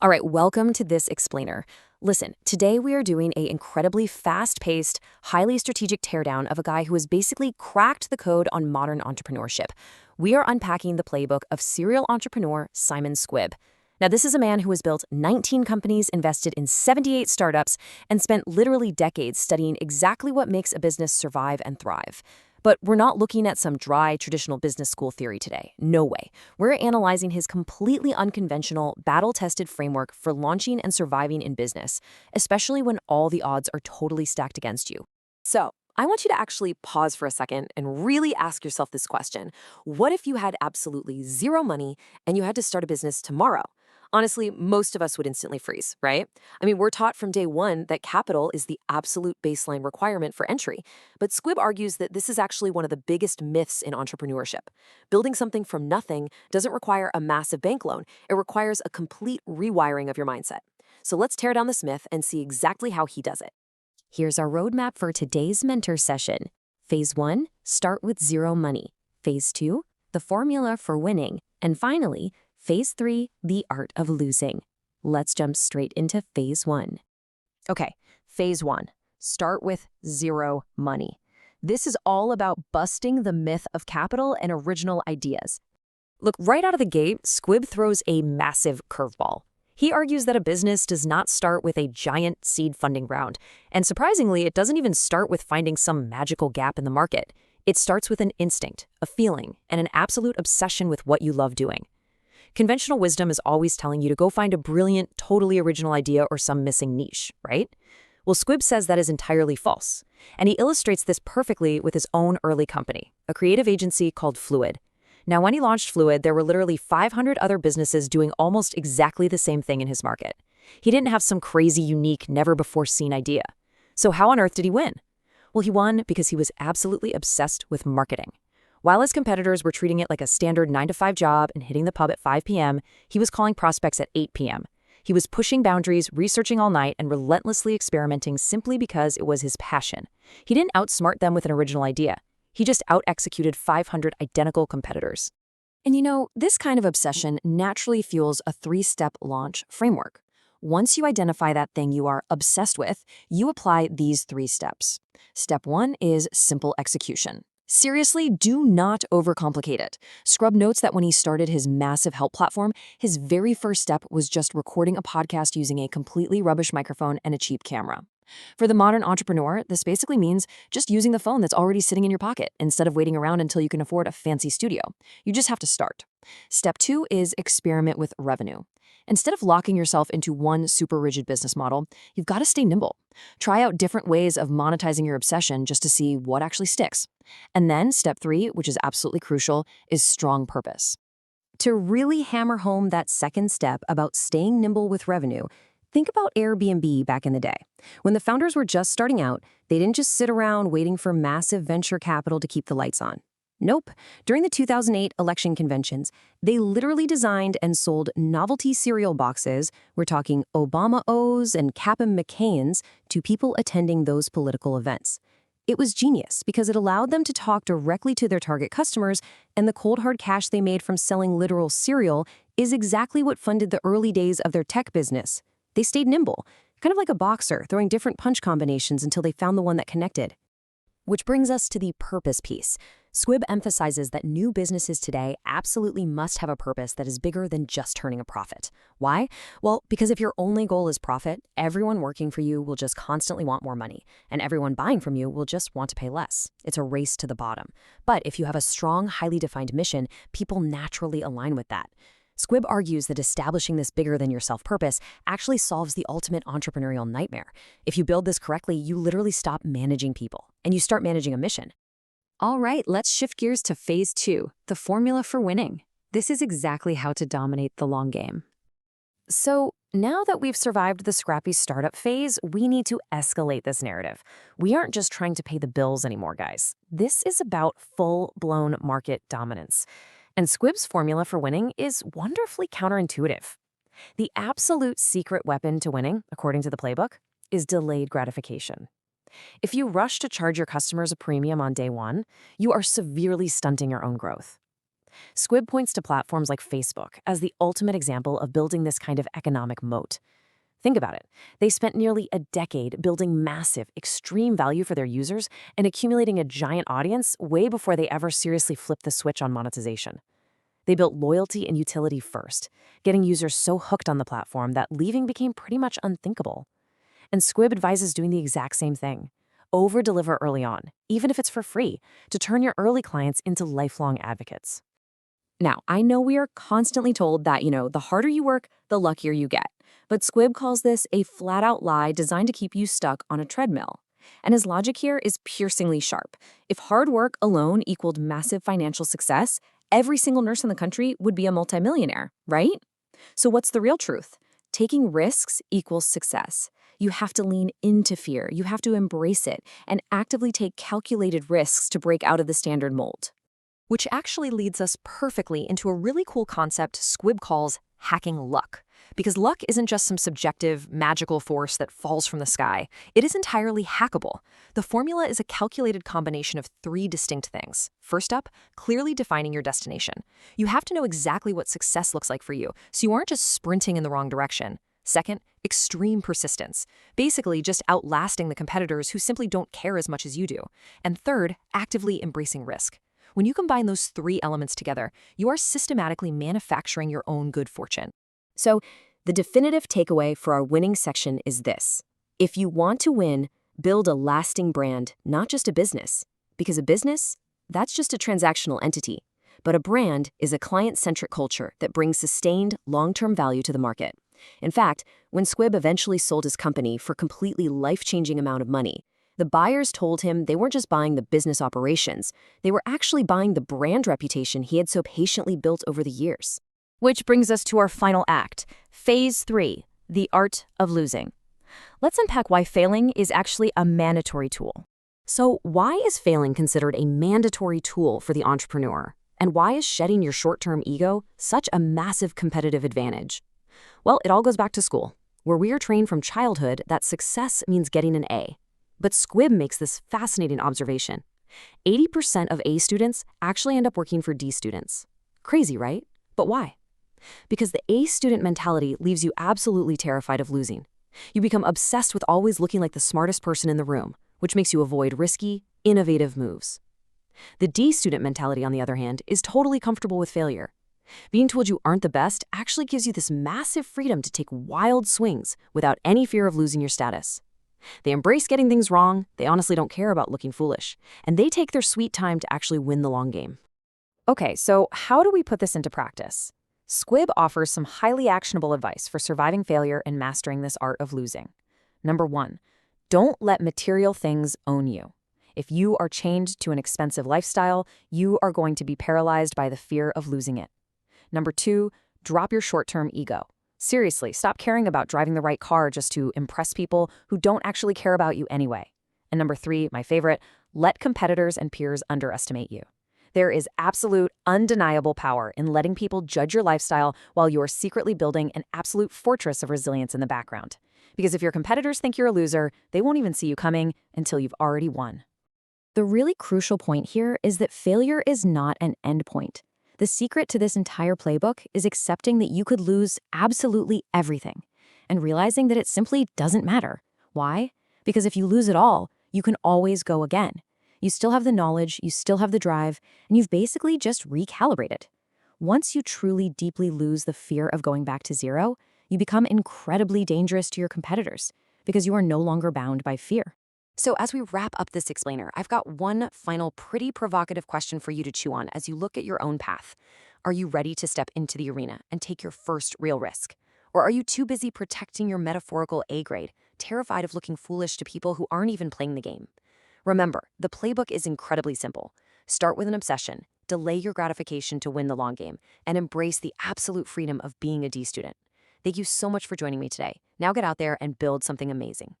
All right, welcome to this explainer. Listen, today we are doing an incredibly fast-paced, highly strategic teardown of a guy who has basically cracked the code on modern entrepreneurship. We are unpacking the playbook of serial entrepreneur Simon Squibb. Now, this is a man who has built 19 companies, invested in 78 startups, and spent literally decades studying exactly what makes a business survive and thrive. But we're not looking at some dry, traditional business school theory today. No way. We're analyzing his completely unconventional, battle-tested framework for launching and surviving in business, especially when all the odds are totally stacked against you. So, I want you to actually pause for a second and really ask yourself this question. What if you had absolutely zero money and you had to start a business tomorrow? Honestly, most of us would instantly freeze, right? I mean, we're taught from day one that capital is the absolute baseline requirement for entry. But Squibb argues that this is actually one of the biggest myths in entrepreneurship. Building something from nothing doesn't require a massive bank loan. It requires a complete rewiring of your mindset. So let's tear down this myth and see exactly how he does it. Here's our roadmap for today's mentor session. Phase 1, start with zero money. Phase 2, the formula for winning. And finally, Phase 3, the art of losing. Let's jump straight into Phase 1. Okay, Phase 1, start with zero money. This is all about busting the myth of capital and original ideas. Look, right out of the gate, Squibb throws a massive curveball. He argues that a business does not start with a giant seed funding round. And surprisingly, it doesn't even start with finding some magical gap in the market. It starts with an instinct, a feeling, and an absolute obsession with what you love doing. Conventional wisdom is always telling you to go find a brilliant, totally original idea or some missing niche, right? Well, Squibb says that is entirely false. And he illustrates this perfectly with his own early company, a creative agency called Fluid. Now, when he launched Fluid, there were literally 500 other businesses doing almost exactly the same thing in his market. He didn't have some crazy, unique, never-before-seen idea. So how on earth did he win? Well, he won because he was absolutely obsessed with marketing. While his competitors were treating it like a standard 9-to-5 job and hitting the pub at 5 p.m., he was calling prospects at 8 p.m. He was pushing boundaries, researching all night, and relentlessly experimenting simply because it was his passion. He didn't outsmart them with an original idea. He just out-executed 500 identical competitors. And you know, this kind of obsession naturally fuels a 3-step launch framework. Once you identify that thing you are obsessed with, you apply these 3 steps. Step 1 is simple execution. Seriously, do not overcomplicate it. Squibb notes that when he started his massive help platform, his very first step was just recording a podcast using a completely rubbish microphone and a cheap camera. For the modern entrepreneur, this basically means just using the phone that's already sitting in your pocket instead of waiting around until you can afford a fancy studio. You just have to start. Step 2 is experiment with revenue. Instead of locking yourself into one super rigid business model, you've got to stay nimble. Try out different ways of monetizing your obsession just to see what actually sticks. And then step 3, which is absolutely crucial, is strong purpose. To really hammer home that second step about staying nimble with revenue, think about Airbnb back in the day. When the founders were just starting out, they didn't just sit around waiting for massive venture capital to keep the lights on. Nope. During the 2008 election conventions, they literally designed and sold novelty cereal boxes, we're talking Obama-O's and Captain McCain's, to people attending those political events. It was genius because it allowed them to talk directly to their target customers, and the cold hard cash they made from selling literal cereal is exactly what funded the early days of their tech business. They stayed nimble, kind of like a boxer throwing different punch combinations until they found the one that connected. Which brings us to the purpose piece. Squibb emphasizes that new businesses today absolutely must have a purpose that is bigger than just turning a profit. Why? Well, because if your only goal is profit, everyone working for you will just constantly want more money, and everyone buying from you will just want to pay less. It's a race to the bottom. But if you have a strong, highly defined mission, people naturally align with that. Squibb argues that establishing this bigger-than-yourself purpose actually solves the ultimate entrepreneurial nightmare. If you build this correctly, you literally stop managing people, and you start managing a mission. All right, let's shift gears to Phase 2, the formula for winning. This is exactly how to dominate the long game. So, now that we've survived the scrappy startup phase, we need to escalate this narrative. We aren't just trying to pay the bills anymore, guys. This is about full-blown market dominance. And Squibb's formula for winning is wonderfully counterintuitive. The absolute secret weapon to winning, according to the playbook, is delayed gratification. If you rush to charge your customers a premium on day one, you are severely stunting your own growth. Squibb points to platforms like Facebook as the ultimate example of building this kind of economic moat. Think about it. They spent nearly a decade building massive, extreme value for their users and accumulating a giant audience way before they ever seriously flipped the switch on monetization. They built loyalty and utility first, getting users so hooked on the platform that leaving became pretty much unthinkable. And Squibb advises doing the exact same thing. Over-deliver early on, even if it's for free, to turn your early clients into lifelong advocates. Now, I know we are constantly told that, the harder you work, the luckier you get. But Squibb calls this a flat-out lie designed to keep you stuck on a treadmill. And his logic here is piercingly sharp. If hard work alone equaled massive financial success, every single nurse in the country would be a multimillionaire, right? So what's the real truth? Taking risks equals success. You have to lean into fear, you have to embrace it, and actively take calculated risks to break out of the standard mold. Which actually leads us perfectly into a really cool concept Squibb calls hacking luck. Because luck isn't just some subjective, magical force that falls from the sky. It is entirely hackable. The formula is a calculated combination of 3 distinct things. First up, clearly defining your destination. You have to know exactly what success looks like for you, so you aren't just sprinting in the wrong direction. Second, extreme persistence. Basically, just outlasting the competitors who simply don't care as much as you do. And third, actively embracing risk. When you combine those 3 elements together, you are systematically manufacturing your own good fortune. So, the definitive takeaway for our winning section is this. If you want to win, build a lasting brand, not just a business. Because a business, that's just a transactional entity. But a brand is a client-centric culture that brings sustained, long-term value to the market. In fact, when Squibb eventually sold his company for a completely life-changing amount of money, the buyers told him they weren't just buying the business operations, they were actually buying the brand reputation he had so patiently built over the years. Which brings us to our final act, Phase 3, the art of losing. Let's unpack why failing is actually a mandatory tool. So why is failing considered a mandatory tool for the entrepreneur? And why is shedding your short-term ego such a massive competitive advantage? Well, it all goes back to school, where we are trained from childhood that success means getting an A. But Squibb makes this fascinating observation. 80% of A students actually end up working for D students. Crazy, right? But why? Because the A student mentality leaves you absolutely terrified of losing. You become obsessed with always looking like the smartest person in the room, which makes you avoid risky, innovative moves. The D student mentality, on the other hand, is totally comfortable with failure. Being told you aren't the best actually gives you this massive freedom to take wild swings without any fear of losing your status. They embrace getting things wrong, they honestly don't care about looking foolish, and they take their sweet time to actually win the long game. Okay, so how do we put this into practice? Squibb offers some highly actionable advice for surviving failure and mastering this art of losing. Number 1, don't let material things own you. If you are chained to an expensive lifestyle, you are going to be paralyzed by the fear of losing it. Number 2, drop your short-term ego. Seriously, stop caring about driving the right car just to impress people who don't actually care about you anyway. And number 3, my favorite, let competitors and peers underestimate you. There is absolute, undeniable power in letting people judge your lifestyle while you are secretly building an absolute fortress of resilience in the background. Because if your competitors think you're a loser, they won't even see you coming until you've already won. The really crucial point here is that failure is not an endpoint. The secret to this entire playbook is accepting that you could lose absolutely everything and realizing that it simply doesn't matter. Why? Because if you lose it all, you can always go again. You still have the knowledge, you still have the drive, and you've basically just recalibrated. Once you truly deeply lose the fear of going back to zero, you become incredibly dangerous to your competitors because you are no longer bound by fear. So as we wrap up this explainer, I've got one final pretty provocative question for you to chew on as you look at your own path. Are you ready to step into the arena and take your first real risk? Or are you too busy protecting your metaphorical A grade, terrified of looking foolish to people who aren't even playing the game? Remember, the playbook is incredibly simple. Start with an obsession, delay your gratification to win the long game, and embrace the absolute freedom of being a D student. Thank you so much for joining me today. Now get out there and build something amazing.